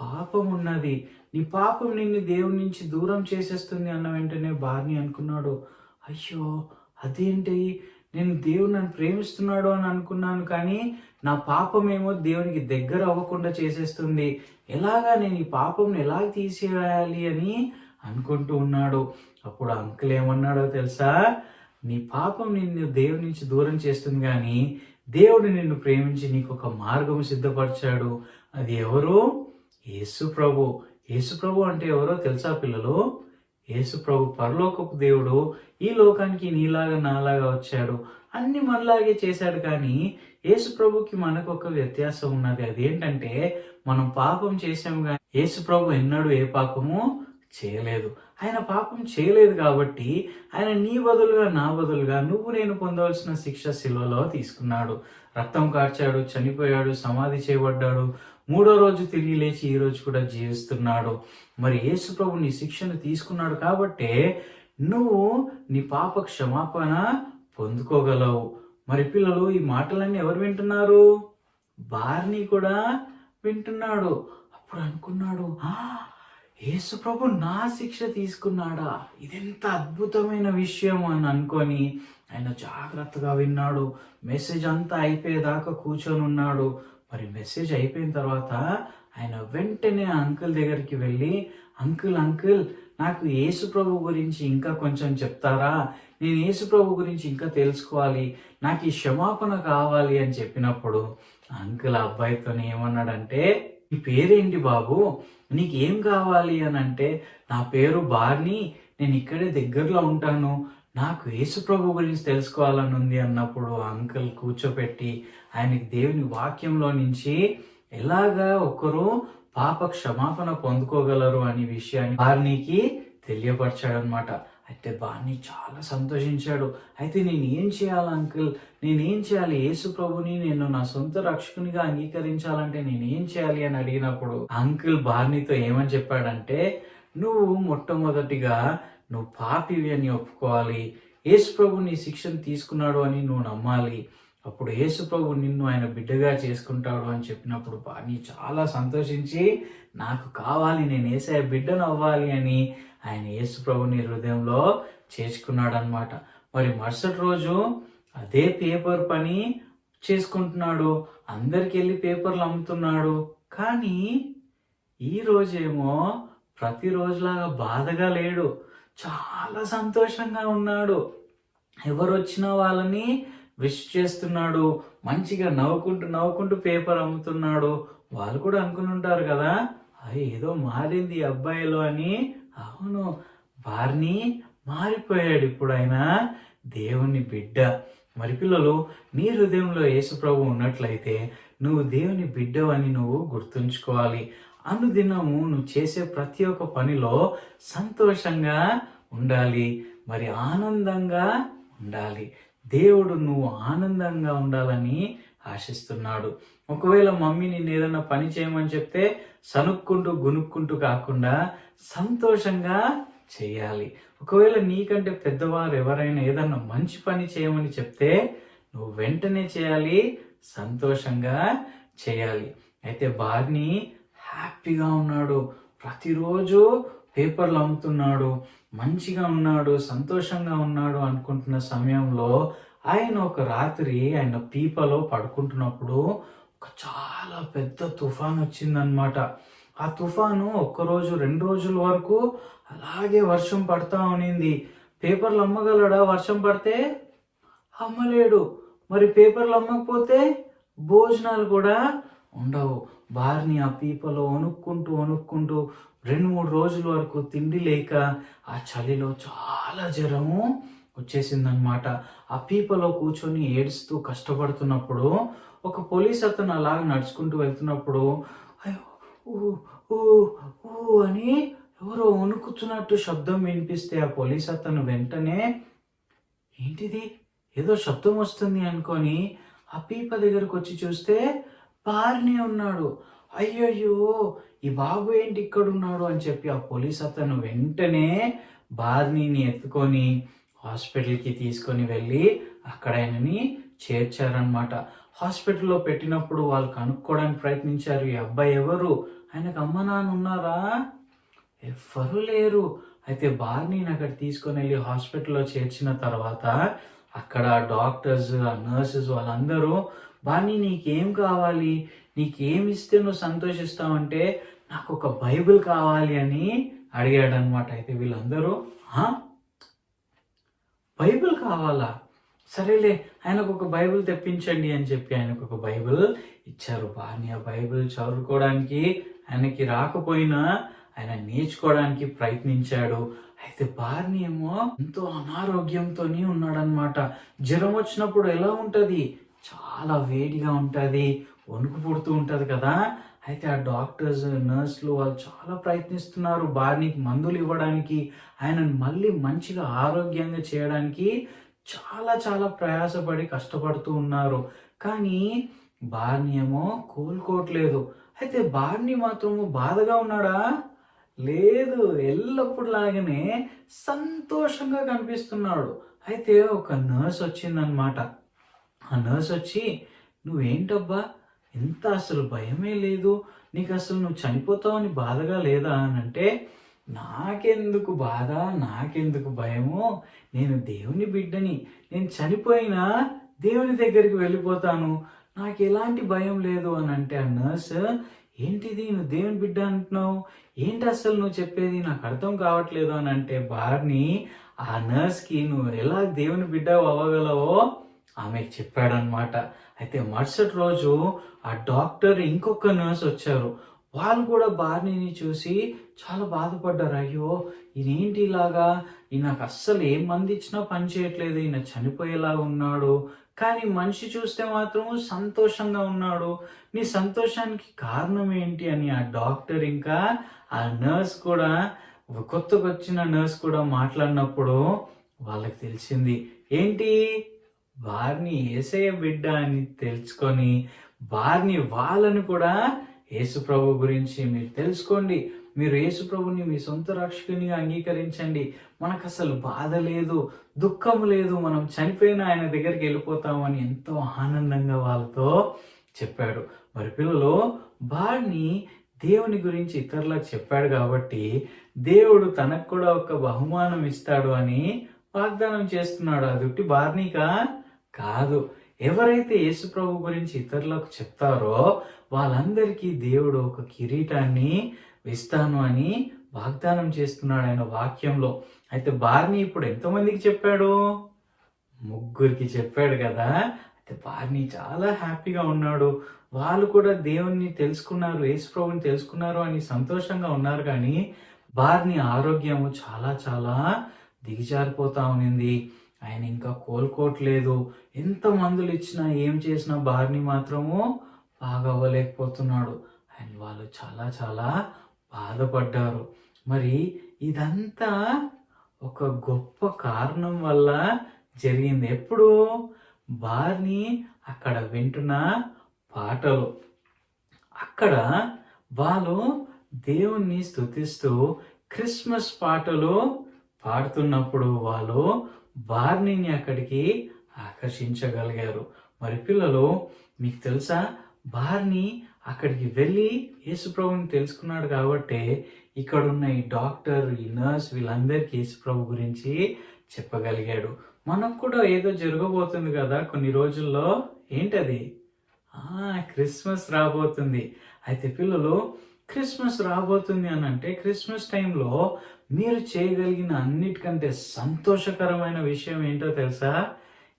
పాపం ఉన్నది, నీ పాపం నిన్ను దేవుడి నుంచి దూరం చేసేస్తుంది అన్న వెంటనే బార్నీ అనుకున్నాడు, అయ్యో అదేంటి, నేను దేవుడు నన్ను ప్రేమిస్తున్నాడు అని అనుకున్నాను, కానీ నా పాపమేమో దేవునికి దగ్గర అవ్వకుండా చేసేస్తుంది, ఎలాగా నేను ఈ పాపంని ఎలా తీసివేయాలి అని అనుకుంటూ ఉన్నాడు. అప్పుడు అంకుల్ ఏమన్నాడో తెలుసా? నీ పాపం నిన్ను దేవుడి నుంచి దూరం చేస్తుంది, కానీ దేవుడు నిన్ను ప్రేమించి నీకు ఒక మార్గం సిద్ధపరిచాడు. అది ఎవరు? యేసు ప్రభు. యేసు ప్రభు అంటే ఎవరో తెలుసా పిల్లలు? యేసు ప్రభు పరలోకపు దేవుడు ఈ లోకానికి నీలాగా నాలాగా వచ్చాడు, అన్ని మనలాగే చేశాడు. కానీ యేసు ప్రభుకి మనకు ఒక వ్యత్యాసం ఉన్నది. అదేంటంటే మనం పాపం చేసాము కానీ యేసు ప్రభు ఎన్నడూ ఏ పాపము చేయలేదు. ఆయన పాపం చేయలేదు కాబట్టి ఆయన నీ బదులుగా నా బదులుగా నువ్వు నేను పొందవలసిన శిక్ష శిలువలో తీసుకున్నాడు. రక్తం కార్చాడు, చనిపోయాడు, సమాధి చేయబడ్డాడు, 3వ రోజు తిరిగి లేచి ఈ రోజు కూడా జీవిస్తున్నాడు. మరి యేసు ప్రభు నీ శిక్షను తీసుకున్నాడు కాబట్టే నువ్వు నీ పాప క్షమాపణ పొందుకోగలవు. మరి పిల్లలు, ఈ మాటలన్నీ ఎవరు వింటున్నారు? బార్నీ కూడా వింటున్నాడు. అప్పుడు అనుకున్నాడు, యేసు ప్రభు నా శిక్ష తీసుకున్నాడా, ఇదెంత అద్భుతమైన విషయం అని అనుకొని ఆయన జాగ్రత్తగా విన్నాడు. మెసేజ్ అంతా అయిపోయేదాకా కూర్చొని ఉన్నాడు. మరి మెసేజ్ అయిపోయిన తర్వాత ఆయన వెంటనే అంకుల్ దగ్గరికి వెళ్ళి, అంకుల్ నాకు యేసు ప్రభు గురించి ఇంకా కొంచెం చెప్తారా, నేను యేసు ప్రభు గురించి ఇంకా తెలుసుకోవాలి, నాకు ఈ క్షమాపణ కావాలి అని చెప్పినప్పుడు అంకుల్ అబ్బాయితో ఏమన్నాడంటే, నీ పేరేంటి బాబు, నీకేం కావాలి అని అంటే, నా పేరు బార్నీ, నేను ఇక్కడే దగ్గరలో ఉంటాను, నాకు యేసు ప్రభు గురించి తెలుసుకోవాలని ఉంది అన్నప్పుడు అంకుల్ కూర్చోపెట్టి ఆయనకి దేవుని వాక్యంలో నుంచి ఎలాగా ఒకరు పాప క్షమాపణ పొందుకోగలరు అనే విషయాన్ని బార్నీకి తెలియపరచాడనమాట. అయితే బార్నీ చాలా సంతోషించాడు. అయితే నేను ఏం చేయాలి అంకుల్, నేనేం చేయాలి, యేసు ప్రభుని నేను నా సొంత రక్షకునిగా అంగీకరించాలంటే నేనేం చేయాలి అని అడిగినప్పుడు అంకుల్ బార్నీతో ఏమని చెప్పాడంటే, నువ్వు మొట్టమొదటిగా నువ్వు పాపివి అని ఒప్పుకోవాలి, యేసు ప్రభు నీ శిక్షను తీసుకున్నాడు అని నువ్వు నమ్మాలి, అప్పుడు యేసు ప్రభు నిన్ను ఆయన బిడ్డగా చేసుకుంటాడు అని చెప్పినప్పుడు బార్నీ చాలా సంతోషించి, నాకు కావాలి, నేను యేసయ్య బిడ్డను అవ్వాలి అని ఆయన యేసు ప్రభుని హృదయంలో చేర్చుకున్నాడు అనమాట. మరి మరుసటి రోజు అదే పేపర్ పని చేసుకుంటున్నాడు, అందరికి వెళ్ళి పేపర్లు అమ్ముతున్నాడు. కానీ ఈ రోజేమో ప్రతిరోజులాగా బాధగా లేడు, చాలా సంతోషంగా ఉన్నాడు. ఎవరు వచ్చినా వాళ్ళని విష్ చేస్తున్నాడు, మంచిగా నవ్వుకుంటూ పేపర్ అమ్ముతున్నాడు. వాళ్ళు కూడా అనుకుని ఉంటారు కదా, ఏదో మారింది ఈ అబ్బాయిలో అని. అవును, బార్నీ మారిపోయాడు, ఇప్పుడు ఆయన దేవుని బిడ్డ. మరి పిల్లలు, నీ హృదయంలో యేసు ప్రభు ఉన్నట్లయితే నువ్వు దేవుని బిడ్డవని నువ్వు గుర్తుంచుకోవాలి. అనుదినము నువ్వు చేసే ప్రతి ఒక్క పనిలో సంతోషంగా ఉండాలి, మరి ఆనందంగా ఉండాలి. దేవుడు నువ్వు ఆనందంగా ఉండాలని ఆశిస్తున్నాడు. ఒకవేళ మమ్మీ నిన్ను ఏదైనా పని చేయమని చెప్తే సనుక్కుంటూ గునుక్కుంటూ కాకుండా సంతోషంగా చేయాలి. ఒకవేళ నీకంటే పెద్దవారు ఎవరైనా ఏదన్నా మంచి పని చేయమని చెప్తే నువ్వు వెంటనే చేయాలి, సంతోషంగా చేయాలి. అయితే బార్నీ హ్యాపీగా ఉన్నాడు, ప్రతిరోజు పేపర్లు అమ్ముతున్నాడు, మంచిగా ఉన్నాడు, సంతోషంగా ఉన్నాడు అనుకుంటున్న సమయంలో ఆయన ఒక రాత్రి ఆయన పీపలో పడుకుంటున్నప్పుడు ఒక చాలా పెద్ద తుఫాన్ వచ్చిందనమాట. ఆ తుఫాను 1 రోజు 2 రోజుల వరకు అలాగే వర్షం పడతా ఉన్నింది. పేపర్లు అమ్మగలడా వర్షం పడితే? అమ్మలేడు. మరి పేపర్లు అమ్మకపోతే భోజనాలు కూడా ఉండవు. బార్నీ ఆ పీపలో వణుక్కుంటూ 2-3 రోజుల వరకు తిండి లేక ఆ చలిలో చాలా జ్వరము వచ్చేసిందనమాట. ఆ పీపలో కూర్చొని ఏడుస్తూ కష్టపడుతున్నప్పుడు ఒక పోలీస్ అతను అలాగ నడుచుకుంటూ వెళ్తున్నప్పుడు అని ఎవరో వణుకుతున్నట్టు శబ్దం వినిపిస్తే ఆ పోలీస్ అతను వెంటనే ఏంటిది, ఏదో శబ్దం వస్తుంది అనుకొని ఆ పీప దగ్గరకు వచ్చి చూస్తే బార్నీ ఉన్నాడు. అయ్యయ్యో, ఈ బాబు ఏంటి ఇక్కడ ఉన్నాడు అని చెప్పి ఆ పోలీస్ అతను వెంటనే బార్నీని ఎత్తుకొని హాస్పిటల్కి తీసుకొని వెళ్ళి అక్కడ ఆయనని చేర్చారనమాట. హాస్పిటల్లో పెట్టినప్పుడు వాళ్ళు కనుక్కోవడానికి ప్రయత్నించారు, ఈ అబ్బాయి ఎవరు, ఆయనకు అమ్మ నాన్న ఉన్నారా? ఎవ్వరూ లేరు. అయితే బార్నీని అక్కడ తీసుకొని వెళ్ళి హాస్పిటల్లో చేర్చిన తర్వాత అక్కడ డాక్టర్స్, నర్సెస్ వాళ్ళందరూ బార్నీ నీకేం కావాలి, నీకేం ఇస్తే నువ్వు సంతోషిస్తావంటే నాకు ఒక బైబిల్ కావాలి అని అడిగాడనమాట. అయితే వీళ్ళందరూ బైబిల్ కావాలా, సరేలే ఆయనకు ఒక బైబిల్ తెప్పించండి అని చెప్పి ఆయనకు ఒక బైబిల్ ఇచ్చారు. బార్నీ ఆ బైబిల్ చదువుకోవడానికి ఆయనకి రాకపోయినా ఆయన నేర్చుకోవడానికి ప్రయత్నించాడు. అయితే బార్ని ఏమో ఎంతో అనారోగ్యంతో ఉన్నాడనమాట. జ్వరం వచ్చినప్పుడు ఎలా ఉంటది, చాలా వేడిగా ఉంటది, వణుకు పుడుతూ ఉంటది కదా. అయితే ఆ డాక్టర్స్, నర్సులు వాళ్ళు చాలా ప్రయత్నిస్తున్నారు బార్నీకి మందులు ఇవ్వడానికి, ఆయనను మళ్ళీ మంచిగా ఆరోగ్యంగా చేయడానికి చాలా చాలా ప్రయాసపడి కష్టపడుతూ ఉన్నారు. కానీ బార్నీ ఏమో కోలుకోవట్లేదు. అయితే బార్నీ మాత్రము బాధగా ఉన్నాడా? లేదు, ఎల్లప్పుడు లాగానే సంతోషంగా కనిపిస్తున్నాడు. అయితే ఒక నర్స్ వచ్చిందనమాట. ఆ నర్స్ వచ్చి, నువ్వేంటబ్బా, ఎంత అసలు భయమే లేదు, నీకు అసలు నువ్వు చనిపోతావని బాధగా లేదా అని అంటే, నాకెందుకు బాధ, నాకెందుకు భయము, నేను దేవుని బిడ్డని, నేను చనిపోయినా దేవుని దగ్గరికి వెళ్ళిపోతాను, నాకు ఎలాంటి భయం లేదు అని అంటే, ఆ నర్స్, ఏంటిది నువ్వు దేవుని బిడ్డ అంటున్నావు, ఏంటి అసలు నువ్వు చెప్పేది, నాకు అర్థం కావట్లేదు అని అంటే, బార్ని ఆ నర్స్కి నువ్వు ఎలా దేవుని బిడ్డ అవ్వగలవో ఆమెకు చెప్పాడనమాట. అయితే మరుసటి రోజు ఆ డాక్టర్, ఇంకొక నర్స్ వచ్చారు. వాళ్ళు కూడా బార్నీని చూసి చాలా బాధపడ్డారు. అయ్యో, ఈయనేంటి ఇలాగా, ఈయనకు అస్సలు ఏం మంది ఇచ్చినా పని చేయట్లేదు, ఈయన చనిపోయేలాగా ఉన్నాడు, కానీ మనిషి చూస్తే మాత్రం సంతోషంగా ఉన్నాడు, నీ సంతోషానికి కారణం ఏంటి అని ఆ డాక్టర్ ఇంకా ఆ నర్స్ కూడా, కొత్తగా వచ్చిన నర్స్ కూడా మాట్లాడినప్పుడు వాళ్ళకి తెలిసింది. ఏంటి, బార్ని యేసయ్య బిడ్డ అని తెలుసుకొని బార్ని వాళ్ళని కూడా యేసు ప్రభు గురించి మీరు తెలుసుకోండి, మీరు యేసు ప్రభుని మీ సొంత రక్షకునిగా అంగీకరించండి, మనకు అసలు బాధ లేదు, దుఃఖం లేదు, మనం చనిపోయిన ఆయన దగ్గరికి వెళ్ళిపోతామని ఎంతో ఆనందంగా వాళ్ళతో చెప్పాడు. మరి పిల్లలు, బార్ని దేవుని గురించి ఇతరులకు చెప్పాడు కాబట్టి దేవుడు తనకు కూడా ఒక బహుమానం ఇస్తాడు అని వాగ్దానం చేస్తున్నాడు. అది ఉట్టి బార్నీకా కాదు, ఎవరైతే యేసు ప్రభు గురించి ఇతరులకు చెప్తారో వాళ్ళందరికీ దేవుడు ఒక కిరీటాన్ని ఇస్తాను అని వాగ్దానం చేస్తున్నాడు ఆయన వాక్యంలో. అయితే బార్ని ఇప్పుడు ఎంతమందికి చెప్పాడు? 3 చెప్పాడు కదా. అయితే బార్ని చాలా హ్యాపీగా ఉన్నాడు. వాళ్ళు కూడా దేవుణ్ణి తెలుసుకున్నారు, యేసు ప్రభుని తెలుసుకున్నారు అని సంతోషంగా ఉన్నారు. కానీ బార్ని ఆరోగ్యము చాలా చాలా దిగజారిపోతా ఉన్నింది. ఆయన ఇంకా కోలుకోవట్లేదు. ఎంత మందులు ఇచ్చినా ఏం చేసినా బార్ని మాత్రము బాగా అవ్వలేకపోతున్నాడు. అండ్ వాళ్ళు చాలా చాలా బాధపడ్డారు. మరి ఇదంతా ఒక గొప్ప కారణం వల్ల జరిగింది. ఎప్పుడు? బార్ని అక్కడ వింటున్న పాటలు. అక్కడ వాళ్ళు దేవుణ్ణి స్తుతిస్తూ క్రిస్మస్ పాటలు పాడుతున్నప్పుడు వాళ్ళు బార్నీని అక్కడికి ఆకర్షించగలిగారు. మరి పిల్లలు, మీకు తెలుసా, బార్ని అక్కడికి వెళ్ళి యేసుప్రభుని తెలుసుకున్నాడు కాబట్టి ఇక్కడున్న ఈ డాక్టర్, ఈ నర్స్ వీళ్ళందరికీ యేసుప్రభు గురించి చెప్పగలిగాడు. మనకు కూడా ఏదో జరగబోతుంది కదా కొన్ని రోజుల్లో. ఏంటది? క్రిస్మస్ రాబోతుంది. అయితే పిల్లలు, క్రిస్మస్ రాబోతుంది అని అంటే క్రిస్మస్ టైంలో మీరు చేయగలిగిన అన్నిటికంటే సంతోషకరమైన విషయం ఏంటో తెలుసా?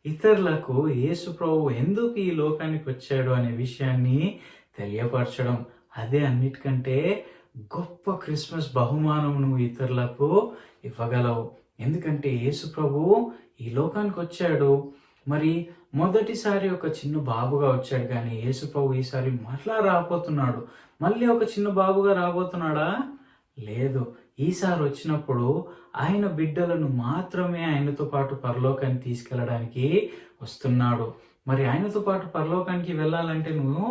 ఇతరులకు యేసు ప్రభు ఎందుకు ఈ లోకానికి వచ్చాడు అనే విషయాన్ని తెలియపరచడం. అదే అన్నిటికంటే గొప్ప క్రిస్మస్ బహుమానం నువ్వు ఇతరులకు ఇవ్వగలవు. ఎందుకంటే యేసు ప్రభు ఈ లోకానికి వచ్చాడు. మరి మొదటిసారి ఒక చిన్న బాబుగా వచ్చాడు, కానీ యేసు ప్రభు ఈసారి మరలా రాబోతున్నాడు. మళ్ళీ ఒక చిన్న బాబుగా రాబోతున్నాడా? లేదు. ఈసారి వచ్చినప్పుడు ఆయన బిడ్డలను మాత్రమే ఆయనతో పాటు పరలోకానికి తీసుకెళ్ళడానికి వస్తున్నాడు. మరి ఆయనతో పాటు పరలోకానికి వెళ్ళాలంటే నువ్వు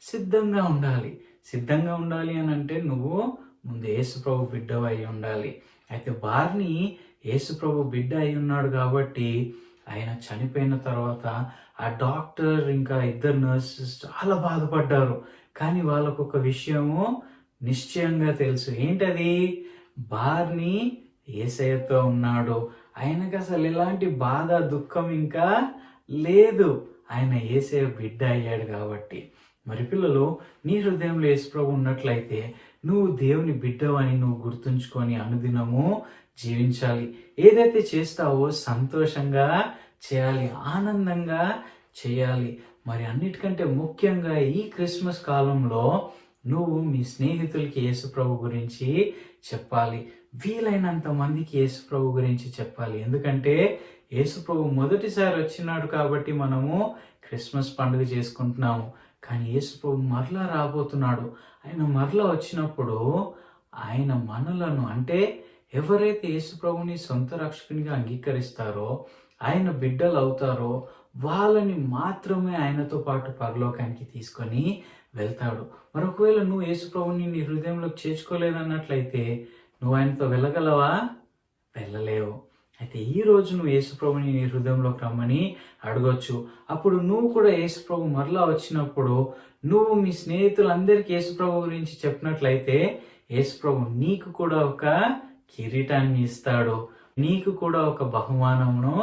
సిద్ధంగా ఉండాలి. సిద్ధంగా ఉండాలి అని అంటే నువ్వు ముందు యేసు ప్రభు బిడ్డ అయి ఉండాలి. అయితే బార్ని యేసు ప్రభు బిడ్డ అయి ఉన్నాడు కాబట్టి ఆయన చనిపోయిన తర్వాత ఆ డాక్టర్ ఇంకా 2 నర్సెస్ చాలా బాధపడ్డారు. కానీ వాళ్ళకు ఒక విషయము నిశ్చయంగా తెలుసు. ఏంటది? బార్ని యేసయ్యతో ఉన్నాడు. ఆయనకు అసలు ఎలాంటి బాధ, దుఃఖం ఇంకా లేదు. ఆయన యేసయ్య బిడ్డ అయ్యాడు కాబట్టి. మరి పిల్లలు, నీ హృదయంలో యేసు ప్రభు ఉన్నట్లయితే నువ్వు దేవుని బిడ్డవని నువ్వు గుర్తుంచుకొని అనుదినము జీవించాలి. ఏదైతే చేస్తావో సంతోషంగా చేయాలి, ఆనందంగా చేయాలి. మరి అన్నిటికంటే ముఖ్యంగా ఈ క్రిస్మస్ కాలంలో నువ్వు మీ స్నేహితులకి యేసు ప్రభు గురించి చెప్పాలి. వీలైనంత మందికి యేసు ప్రభు గురించి చెప్పాలి. ఎందుకంటే యేసు ప్రభు మొదటిసారి వచ్చినాడు కాబట్టి మనము క్రిస్మస్ పండుగ చేసుకుంటున్నాము. కానీ యేసు ప్రభు మరలా రాబోతున్నాడు. ఆయన మరలా వచ్చినప్పుడు ఆయన మనలను, అంటే ఎవరైతే యేసు ప్రభుని సొంత రక్షకునిగా అంగీకరిస్తారో, ఆయన బిడ్డలు అవుతారో వాళ్ళని మాత్రమే ఆయనతో పాటు పరలోకానికి తీసుకొని వెళ్తాడు. మరి ఒకవేళ నువ్వు యేసు ప్రభుని నీ హృదయంలోకి చేర్చుకోలేదన్నట్లయితే నువ్వు ఆయనతో వెళ్ళగలవా? వెళ్ళలేవు. అయితే ఈ రోజు నువ్వు యేసు ప్రభుని నీ హృదయంలోకి రమ్మని అడగొచ్చు. అప్పుడు నువ్వు కూడా యేసు ప్రభు మరలా వచ్చినప్పుడు నువ్వు మీ స్నేహితులందరికీ యేసు ప్రభు గురించి చెప్పినట్లయితే యేసు ప్రభు నీకు కూడా ఒక కిరీటాన్ని ఇస్తాడు, నీకు కూడా ఒక బహుమానమును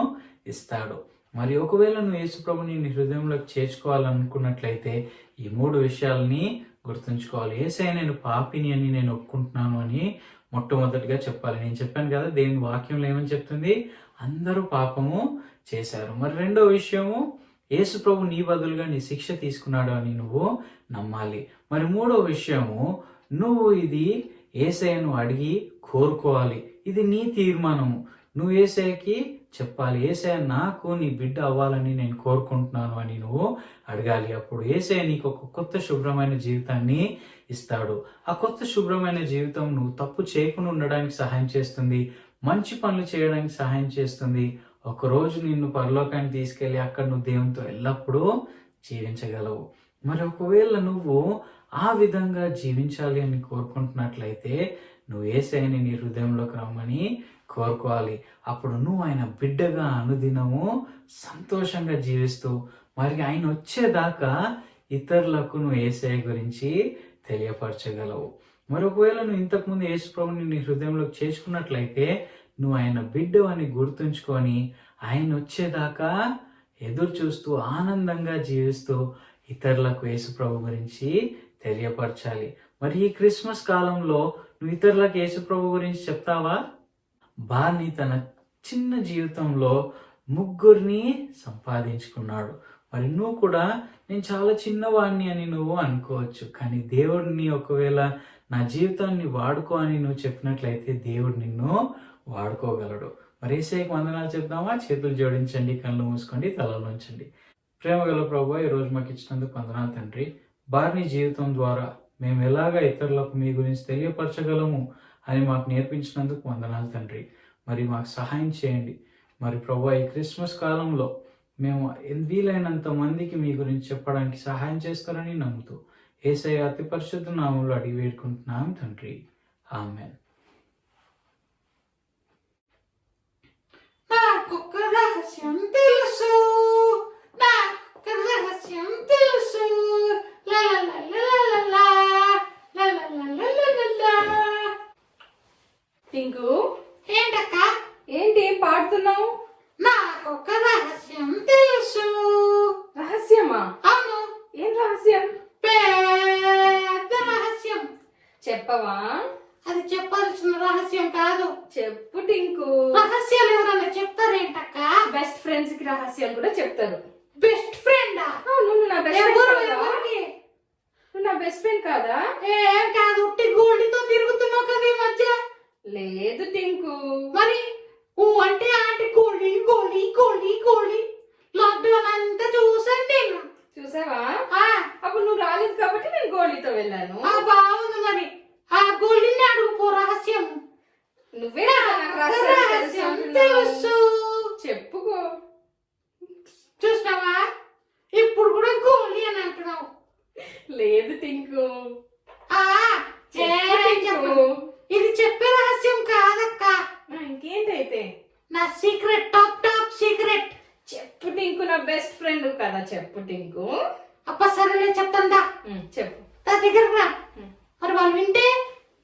ఇస్తాడు. మరి ఒకవేళ నువ్వు యేసు ప్రభుని నీ హృదయంలోకి చేర్చుకోవాలనుకున్నట్లయితే ఈ 3 విషయాలని గుర్తుంచుకోవాలి. యేసయ్య నేను పాపిని అని నేను ఒప్పుకుంటున్నాను అని మొట్టమొదటిగా చెప్పాలి. నేను చెప్పాను కదా, దేవుని వాక్యంలో ఏమని చెప్తుంది? అందరూ పాపము చేశారు. మరి రెండో విషయము, యేసు ప్రభు నీ బదులుగా నీ శిక్ష తీసుకున్నాడు అని నువ్వు నమ్మాలి. మరి మూడో విషయము, నువ్వు ఇది యేసయ్యను అడిగి కోరుకోవాలి. ఇది నీ తీర్మానము. నువ్వు యేసయ్యకి చెప్పాలి, యేసయ్య నాకు నీ బిడ్డ అవ్వాలని నేను కోరుకుంటున్నాను అని నువ్వు అడగాలి. అప్పుడు యేసయ్య నీకు ఒక కొత్త శుభ్రమైన జీవితాన్ని ఇస్తాడు. ఆ కొత్త శుభ్రమైన జీవితం నువ్వు తప్పు చేయకుండా ఉండడానికి సహాయం చేస్తుంది, మంచి పనులు చేయడానికి సహాయం చేస్తుంది. ఒకరోజు నిన్ను పరలోకానికి తీసుకెళ్ళి అక్కడ నువ్వు దేవునితో ఎల్లప్పుడూ జీవించగలవు. మరి ఒకవేళ నువ్వు ఆ విధంగా జీవించాలి అని కోరుకుంటున్నట్లయితే నువ్వు యేసయ్యని నీ హృదయంలోకి రమ్మని కోరుకోవాలి. అప్పుడు నువ్వు ఆయన బిడ్డగా అనుదినము సంతోషంగా జీవిస్తూ, మరి ఆయన వచ్చేదాకా ఇతరులకు నువ్వు యేసయ్య గురించి తెలియపరచగలవు. మరి ఒకవేళ నువ్వు ఇంతకుముందు యేసు ప్రభుని నీ హృదయంలోకి చేర్చుకున్నట్లయితే నువ్వు ఆయన బిడ్డ అని గుర్తుంచుకొని ఆయన వచ్చేదాకా ఎదురు చూస్తూ ఆనందంగా జీవిస్తూ ఇతరులకు యేసు ప్రభు గురించి తెలియపరచాలి. మరి ఈ క్రిస్మస్ కాలంలో నువ్వు ఇతరులకు యేసు ప్రభు గురించి చెప్తావా? బార్ని తన చిన్న జీవితంలో 3 సంపాదించుకున్నాడు. మరి నువ్వు కూడా నేను చాలా చిన్నవాడిని అని నువ్వు అనుకోవచ్చు, కానీ దేవుడిని ఒకవేళ నా జీవితాన్ని వాడుకో అని నువ్వు చెప్పినట్లయితే దేవుడు నిన్ను వాడుకోగలడు. మరి యేసయ్యకి వందనాలు చెప్దామా? చేతులు జోడించండి, కళ్ళు మూసుకోండి, తలలో ఉంచండి. ప్రేమగల ప్రభువా, ఈరోజు మాకు ఇచ్చినందుకు వందనాలు తండ్రి. బార్ని జీవితం ద్వారా మేము ఎలాగా ఇతరులకు మీ గురించి తెలియపరచగలము అని మాకు నేర్పించినందుకు వందనాలు తండ్రి. మరి మాకు సహాయం చేయండి. మరి ప్రభువా, ఈ క్రిస్మస్ కాలంలో మేము వీలైనంత మందికి మీ గురించి చెప్పడానికి సహాయం చేస్తారని నమ్ముతూ యేసయ్య అతి పరిశుద్ధ నామంలో అడిగి వేడుకుంటున్నాం తండ్రి. ఆమెన్. నాకొక రహస్యం తెలుసు, నాకొక రహస్యం తెలుసు, లలలలలలలా, లలలలలలలా. టింకు, ఏంటక్క? ఏంటి ఏం పాడుతున్నావు? నాకొక రహస్యం తెలుసు. రహస్యమా? అవును, ఏం రహస్యం? పెద్ద రహస్యం. చెప్పవా? అది చెప్పాల్సిన రహస్యం కాదు. చెప్పు టింకు. రహస్యాలు ఎవరన్నా చెప్తారేంటక్క? బెస్ట్ ఫ్రెండ్స్ కి రహస్యాలు కూడా చెప్తారు. బెస్ట్ ఫ్రెండా? నువ్వు నా బెస్ట్ ఎవరు ఫ్రెండ్ కాదా? ఎవరికి? నువ్వు నా బెస్ట్ ఫ్రెండ్ కాదా? ఏం కాదు, ఉట్టి గోల్డ్తో తిరుగుతున్నావు కదా ఈ మధ్య. లేదు టింకు. మరి అంటే ఆంటీ గోల్డీ గోల్డీ గోల్డీ గోల్డీ లాక్డౌన్ అంతా చూసాను నేను. చూసావా? ఆ, అప్పుడు నువ్వు రాలేదు కాబట్టి నేను గోళీతో వెళ్ళాను. బాగుంది. మరి ఆ గోల్డీని అడుగుపో రహస్యం. నువ్వే కదా నాకు రహస్యం రహస్యం తెలుసు తెలుసు. చెప్పుకో. చూసినావా, ఇప్పుడు కూడా గోల్డీ అని అంటున్నావు. లేదు టింకు. ఆ, చెప్పు టింకు. ఇది చెప్పే రహస్యం కాదక్క. ఇంకేంటైతే? నా సీక్రెట్, టాప్ టాప్ సీక్రెట్. చెప్పు టింకు, నా బెస్ట్ ఫ్రెండ్ కదా. చెప్పు టింకు. అప్ప సరేలే చెప్తాందా. చెప్పు. నా దగ్గరకు రా. మరి వాళ్ళు వింటే?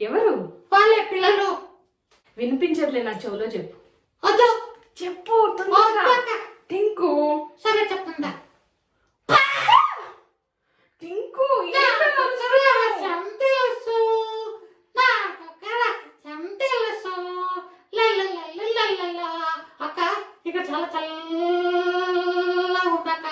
ఎవరు? వాళ్ళే పిల్లలు. వినిపించట్లే, నా చెవులో చెప్పు. వద్దు, చెప్పు తొందరగా. వద్దక్క. టింకు. సరే చెప్తుందా. టింకు నాకొక రహస్యం తెలుసు, నాకొక రహస్యం తెలుసు, లలలలలలలా. అక్క, ఇక చాలా చల్లగా ఉందక్క.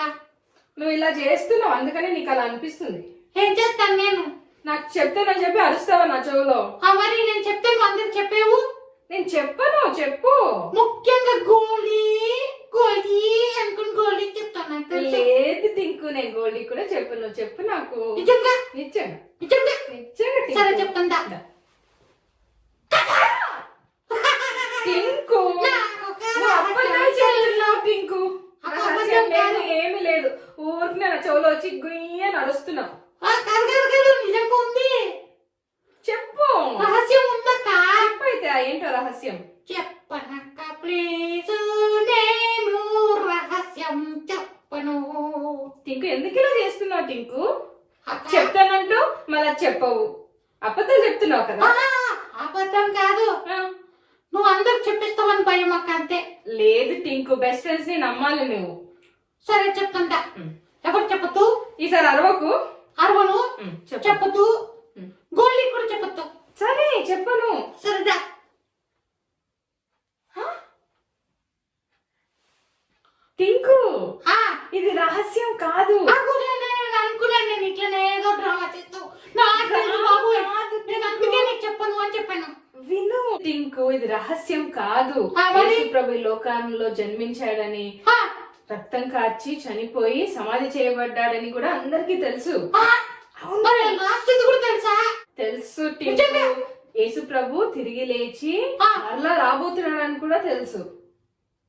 నువ్వు ఇలా చేస్తున్నావు, అందుకనే నీకు అలా అనిపిస్తుంది. ఏం చేస్తాను నేను? నాకు చెప్తానని చెప్పి అరుస్తావా నా చెవులో? మరి నేను చెప్తే నువ్వు అందరికి చెప్పేవు. నేను చెప్పను, చెప్పు. ముఖ్యంగా గోళీ గోళీ అనుకుని గోళీ చెప్తాను. నాకు తెలుసు. లేదు టింకు, నేను గోల్డీ కూడా చెప్పను. చెప్పు నాకు. నిజంగా నిజంగా నిజంగా నిజంగా టింకు. సరే చెప్తాను. టింకు నువ్వు అబద్ధాలు చెప్తున్నావు టింకు. రహస్యం లేదు, ఏమీ లేదు. ఊరికి నా చెవులో వచ్చి గుయ్య నడుస్తున్నావు. నిజంగా ఉంది. చెప్పు, రహస్యం ఉందక్క. చెప్పైతే ఏంటో రహస్యం. చెప్పనక్క ప్లీజ్, నేను రహస్యం చెప్పను. టింకు ఎందుకు ఇలా చేస్తున్నావు టింకు? అక్క, చెప్తానంటూ మళ్ళా చెప్పవు. అబద్ధాలు చెప్తున్నావు కదా. అబద్ధం కాదు, నువ్వు అందరికి చెప్పిస్తావని భయం అక్క, అంతే. లేదు టింకు, బెస్ట్ ఫ్రెండ్స్ ని నమ్మాలి నువ్వు. సరే చెప్తాంట. ఎవరు చెప్పొద్దు. ఈసారి అరవకు. అరవను. చెప్పు. చెప్పొద్దు. గోళీ కూడా చెప్పొద్దు. సరే చెప్పను. సరేదా. టింకు ఇది రహస్యం కాదు. అనుకున్నాను నేను ఇట్లనే ఏదో డ్రామా చేస్తావు. నాకు తెలుసు బాబు, నేను అందుకే నీకు చెప్పను అని చెప్పాను. విను టింకు, ఇది రహస్యం కాదు. మరి? యేసు ప్రభు ఈ లోకంలో జన్మించాడని, రక్తం కార్చి చనిపోయి సమాధి చేయబడ్డాడని కూడా అందరికీ తెలుసు. మరి లాస్ట్ ఇది కూడా తెలుసా? తెలుసు టింకు. యేసు ప్రభు తిరిగి లేచి మరలా రాబోతున్నాడని కూడా తెలుసు.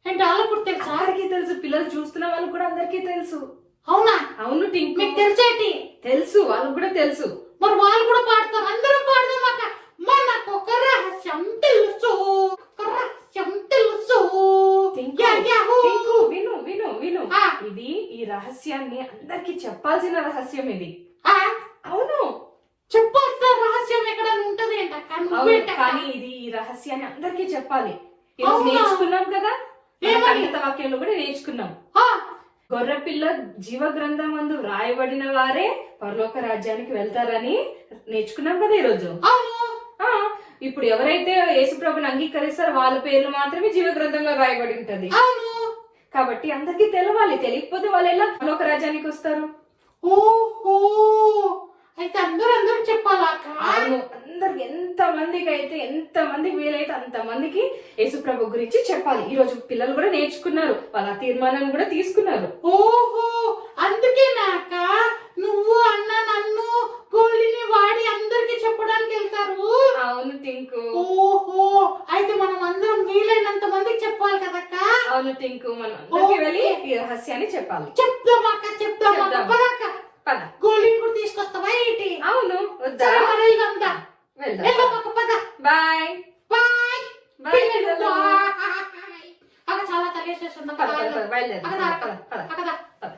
ఏంటి వాళ్ళకు కూడా తెలుసా? అందరికీ తెలుసు. పిల్లలు చూస్తున్న వాళ్ళకి కూడా అందరికీ తెలుసు. అవునా? అవును టింకు, మీకు తెలుసేటి? తెలుసు, వాళ్ళకు కూడా తెలుసు. మరి వాళ్ళు కూడా పాడతారు, అందరం పాడదాం అక్క. మనకు ఒక రహస్యం తెలుసు, ఒక రహస్యం తెలుసు. టింకు, యాహూ. టింకు, విను విను విను. ఆ. ఇది ఈ రహస్యాన్ని అందరికి చెప్పాల్సిన రహస్యం ఇది. ఆ, అవును చెప్పొస్తా. రహస్యం ఎక్కడ ఉంటది ఏంటక్క? అవును, నువ్వేంటక్క? కానీ ఇది ఈ రహస్యాన్ని అందరికి చెప్పాలి. ఈరోజు అవునా? నేర్చుకున్నాం కదా, ఏమని? పండిత వాక్యంలో కూడా నేర్చుకున్నాం. ఆ, గొర్రెపిల్ల జీవ గ్రంథమందు వ్రాయబడిన వారే పరలోక రాజ్యానికి వెళ్తారని నేర్చుకున్నాం కదా ఈరోజు. అవును. ఆ, ఇప్పుడు ఎవరైతే యేసుప్రభుని అంగీకరిస్తారో వాళ్ళ పేర్లు మాత్రమే జీవ గ్రంథంలో రాయబడి ఉంటది. అవును. కాబట్టి అందరికి తెలవాలి. తెలియకపోతే వాళ్ళు ఎలా పరలోక రాజ్యానికి వస్తారు? ఓహో, అయితే అందరూ చెప్పాలా అక్క? అవును, అందరికి ఎంత మందికి వీలైతే అంత మందికి యేసుప్రభు గురించి చెప్పాలి. ఈ రోజు పిల్లలు కూడా నేర్చుకున్నారు, వాళ్ళ తీర్మానం కూడా తీసుకున్నారు. ఓహో, అందుకేనా అక్క నువ్వు అన్న నన్ను గోళీని వాడి అందరికి చెప్పడానికి వెళ్తారు? అవును టింకు. ఓహో, అయితే మనం అందరం వీలైనంత మందికి చెప్పాలి కదక్క? అవును టింకు, మనం అందరికి వెళ్ళి ఈ రహస్యాన్ని చెప్పాలి. చెప్దాం అక్క, చెప్దాం అక్క. చెప్దాం. పదక్క, పద. గోళీని కూడా తీసుకొస్తావా ఏంటి? అవును, వద్దా? సరే, మరి వెళ్దాం దా. వెళ్దాం. వెళ్దాం అక్క, పద. Bye bye. బాయ్ పిల్లలు, పిల్లలు. బాయ్. అక్క చాలా తలేసేస్తుంది పద, పద, పద, బయలుదేరు. పద, పద. అక్కడ పద.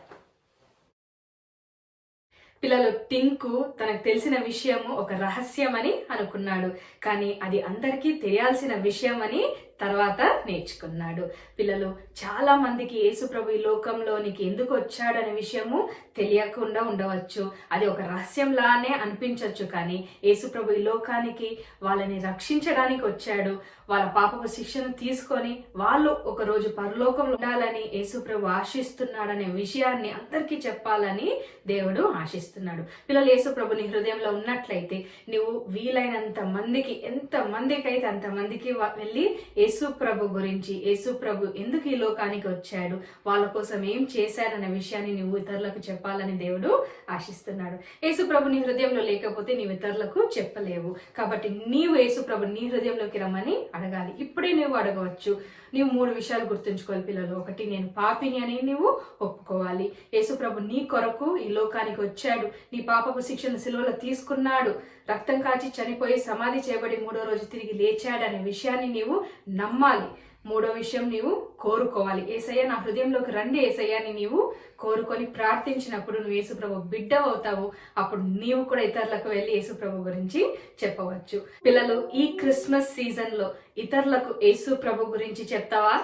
పిల్లలు, టింకు తనకు తెలిసిన విషయము ఒక రహస్యం అని అనుకున్నాడు, కానీ అది అందరికీ తెలియాల్సిన విషయం అని తర్వాత నేర్చుకున్నాడు. పిల్లలు, చాలా మందికి యేసుప్రభు ఈ లోకంలోనికి ఎందుకు వచ్చాడనే విషయము తెలియకుండా ఉండవచ్చు. అది ఒక రహస్యంలానే అనిపించవచ్చు, కానీ యేసుప్రభు ఈ లోకానికి వాళ్ళని రక్షించడానికి వచ్చాడు. వాళ్ళ పాపపు శిక్షను తీసుకొని వాళ్ళు ఒక రోజు పరలోకంలో ఉండాలని యేసుప్రభు ఆశిస్తున్నాడనే విషయాన్ని అందరికీ చెప్పాలని దేవుడు ఆశిస్తున్నాడు. పిల్లలు, యేసుప్రభు నీ హృదయంలో ఉన్నట్లయితే నువ్వు వీలైనంత మందికి, ఎంత మందికి అయితే అంత మందికి వెళ్ళి యేసుప్రభు గురించి, యేసుప్రభు ఎందుకు ఈ లోకానికి వచ్చాడు, వాళ్ళ కోసం ఏం చేశాడనే విషయాన్ని నువ్వు ఇతరులకు చెప్పాలని దేవుడు ఆశిస్తున్నాడు. యేసుప్రభు నీ హృదయంలో లేకపోతే నీవు ఇతరులకు చెప్పలేవు. కాబట్టి నీవు యేసుప్రభు నీ హృదయంలోకి రమ్మని అడగాలి. ఇప్పుడే నువ్వు అడగవచ్చు. నీవు 3 విషయాలు గుర్తుంచుకోవాలి పిల్లలు. 1, నేను పాపిని అని నువ్వు ఒప్పుకోవాలి. యేసుప్రభు నీ కొరకు ఈ లోకానికి వచ్చాడు, నీ పాపపు శిక్షను సిలువలో తీసుకున్నాడు, రక్తం కాచి చనిపోయి సమాధి చేయబడి 3వ రోజు తిరిగి లేచాడనే విషయాన్ని నీవు నమ్మాలి. 3వ విషయం, నీవు కోరుకోవాలి. యేసయ్య నా హృదయంలోకి రండి యేసయ్యని నీవు కోరుకొని ప్రార్థించినప్పుడు నువ్వు యేసుప్రభు బిడ్డ అవుతావు. అప్పుడు నీవు కూడా ఇతరులకు వెళ్ళి యేసుప్రభు గురించి చెప్పవచ్చు. పిల్లలు, ఈ క్రిస్మస్ సీజన్ లో ఇతరులకు యేసుప్రభు గురించి చెప్తావా?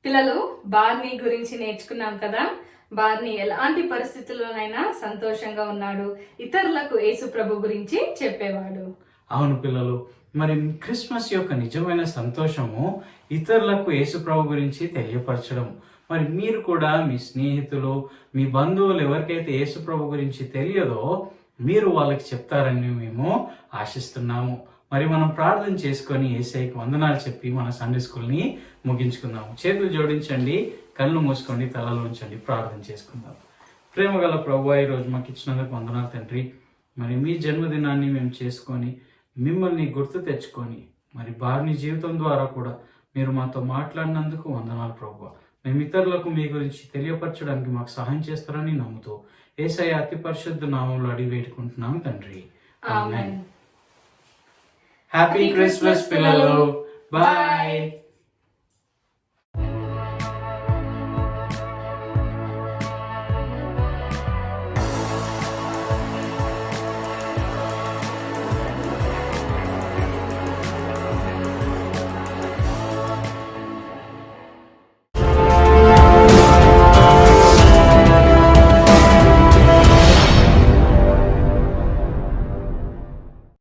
పిల్లలు, బార్నీ గురించి నేర్చుకున్నాం కదా. బార్నీ ఎలాంటి పరిస్థితుల్లోనైనా సంతోషంగా ఉన్నాడు, ఇతరులకు యేసుప్రభు గురించి చెప్పేవాడు. అవును పిల్లలు, మరి క్రిస్మస్ యొక్క నిజమైన సంతోషము ఇతరులకు యేసుప్రభు గురించి తెలియపరచడం. మరి మీరు కూడా మీ స్నేహితులు, మీ బంధువులు ఎవరికైతే యేసుప్రభు గురించి తెలియదో మీరు వాళ్ళకి చెప్తారని మేము ఆశిస్తున్నాము. మరి మనం ప్రార్థన చేసుకొని యేసయ్యకి వందనాలు చెప్పి మన సండే స్కూల్ని ముగించుకుందాం. చేతులు జోడించండి, కళ్ళు మూసుకోండి, తలలో ఉంచండి, ప్రార్థన చేసుకుందాం. ప్రేమ గల ప్రభువా, ఈ రోజు మాకు ఇచ్చినందుకు వందనాలు తండ్రి. మరి మీ జన్మదినాన్ని మేము చేసుకొని మిమ్మల్ని గుర్తు తెచ్చుకొని మరి బార్ని జీవితం ద్వారా కూడా మీరు మాతో మాట్లాడినందుకు వందనాలు ప్రభువా. మేము ఇతరులకు మీ గురించి తెలియపరచడానికి మాకు సహాయం చేస్తారని నమ్ముతూ యేసయ్య అతి పరిశుద్ధ నామంలో అడిగి వేడుకుంటున్నాం తండ్రి. ఆమేన్. హ్యాపీ క్రిస్మస్ పిల్లలు. బాయ్.